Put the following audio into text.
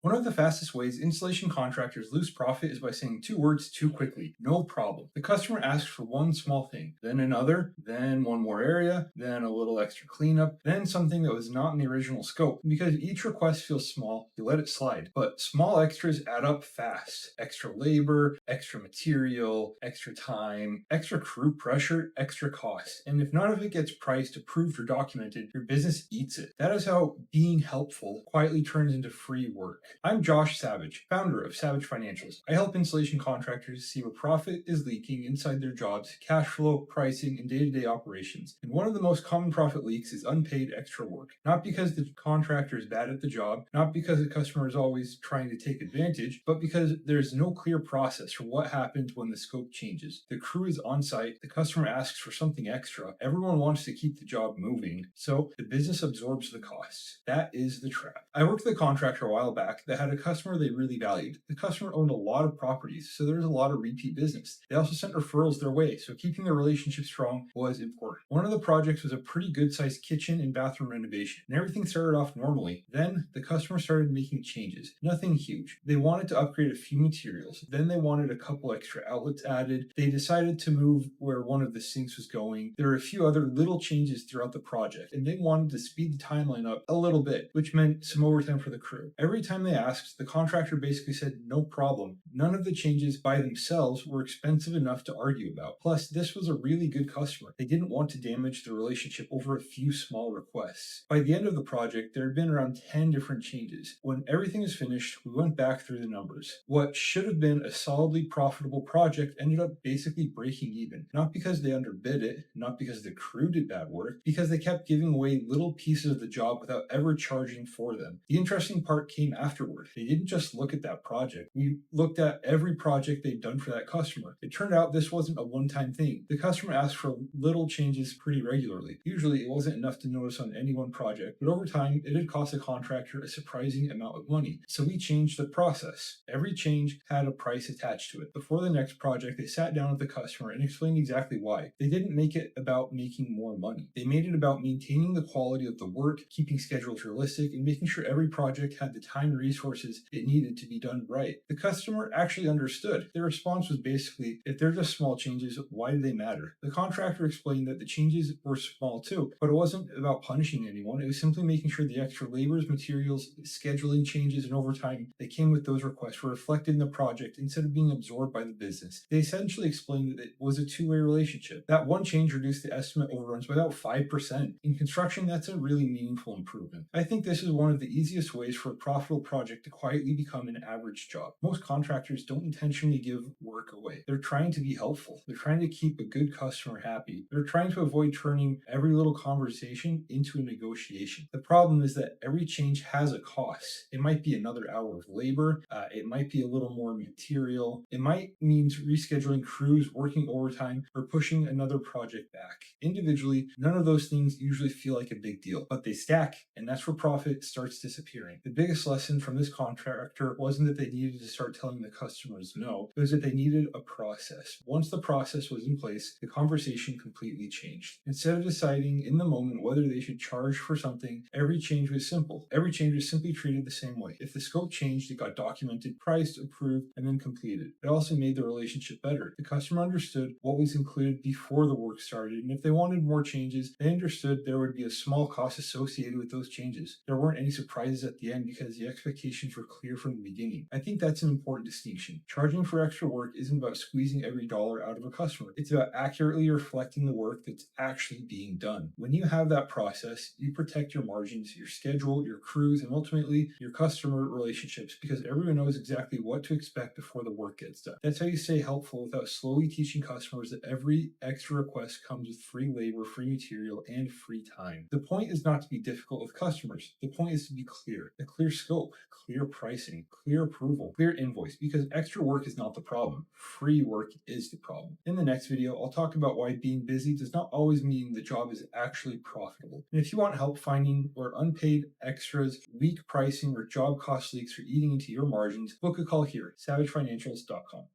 One of the fastest ways installation contractors lose profit is by saying two words too quickly. No problem. The customer asks for one small thing, then another, then one more area, then a little extra cleanup, then something that was not in the original scope. Because each request feels small, you let it slide. But small extras add up fast. Extra labor, extra material, extra time, extra crew pressure, extra costs. And if none of it gets priced, approved, or documented, your business eats it. That is how being helpful quietly turns into free work. I'm Josh Savage, founder of Savage Financials. I help installation contractors see where profit is leaking inside their jobs, cash flow, pricing, and day-to-day operations. And one of the most common profit leaks is unpaid extra work. Not because the contractor is bad at the job, not because the customer is always trying to take advantage, but because there's no clear process for what happens when the scope changes. The crew is on site, the customer asks for something extra, everyone wants to keep the job moving, so the business absorbs the costs. That is the trap. I worked with a contractor a while back that had a customer they really valued. The customer owned a lot of properties, so there was a lot of repeat business. They also sent referrals their way, so keeping the relationship strong was important. One of the projects was a pretty good sized kitchen and bathroom renovation, and everything started off normally. Then the customer started making changes. Nothing huge. They wanted to upgrade a few materials. Then they wanted a couple extra outlets added. They decided to move where one of the sinks was going. There were a few other little changes throughout the project, and they wanted to speed the timeline up a little bit, which meant some overtime for the crew. Every time they asked, the contractor basically said no problem. None of the changes by themselves were expensive enough to argue about. Plus, this was a really good customer. They didn't want to damage the relationship over a few small requests. By the end of the project, there had been around 10 different changes. When everything was finished, we went back through the numbers. What should have been a solidly profitable project ended up basically breaking even. Not because they underbid it, not because the crew did bad work, because they kept giving away little pieces of the job without ever charging for them. The interesting part came afterward. They didn't just look at that project. We looked at every project they'd done for that customer. It turned out this wasn't a one-time thing. The customer asked for little changes pretty regularly. Usually it wasn't enough to notice on any one project, but over time it had cost the contractor a surprising amount of money. So we changed the process. Every change had a price attached to it. Before the next project, they sat down with the customer and explained exactly why. They didn't make it about making more money. They made it about maintaining the quality of the work, keeping schedules realistic, and making sure every project had the time and resources it needed to be done right. The customer actually understood. Their response was basically, if they're just small changes, why do they matter? The contractor explained that the changes were small too, but it wasn't about punishing anyone. It was simply making sure the extra labors, materials, scheduling changes, and overtime that came with those requests were reflected in the project instead of being absorbed by the business. They essentially explained that it was a two-way relationship. That one change reduced the estimate overruns by about 5%. In construction, that's a really meaningful improvement. I think this is one of the easiest ways for a profitable project to quietly become an average job. Most contractors don't intentionally give work away. They're trying to be helpful. They're trying to keep a good customer happy. They're trying to avoid turning every little conversation into a negotiation. The problem is that every change has a cost. It might be another hour of labor. It might be a little more material. It might mean rescheduling crews, working overtime, or pushing another project back. Individually, none of those things usually feel like a big deal, but they stack, and that's where profit starts disappearing. The biggest lesson from this contractor wasn't that they needed to start telling the customers no, it was that they needed a process. Once the process was in place, the conversation completely changed. Instead of deciding in the moment whether they should charge for something, every change was simple. Every change was simply treated the same way. If the scope changed, it got documented, priced, approved, and then completed. It also made the relationship better. The customer understood what was included before the work started, and if they wanted more changes, they understood there would be a small cost associated with those changes. There weren't any surprises at the end because the expectations were clear from the beginning. I think that's an important distinction. Charging for extra work isn't about squeezing every dollar out of a customer. It's about accurately reflecting the work that's actually being done. When you have that process, you protect your margins, your schedule, your crews, and ultimately your customer relationships because everyone knows exactly what to expect before the work gets done. That's how you stay helpful without slowly teaching customers that every extra request comes with free labor, free material, and free time. The point is not to be difficult with customers. The point is to be clear. A clear scope, clear pricing, clear approval, clear invoice, because extra work is not the problem. Free work is the problem. In the next video, I'll talk about why being busy does not always mean the job is actually profitable. And if you want help finding where unpaid extras, weak pricing, or job cost leaks are eating into your margins, book a call here, savagefinancials.com.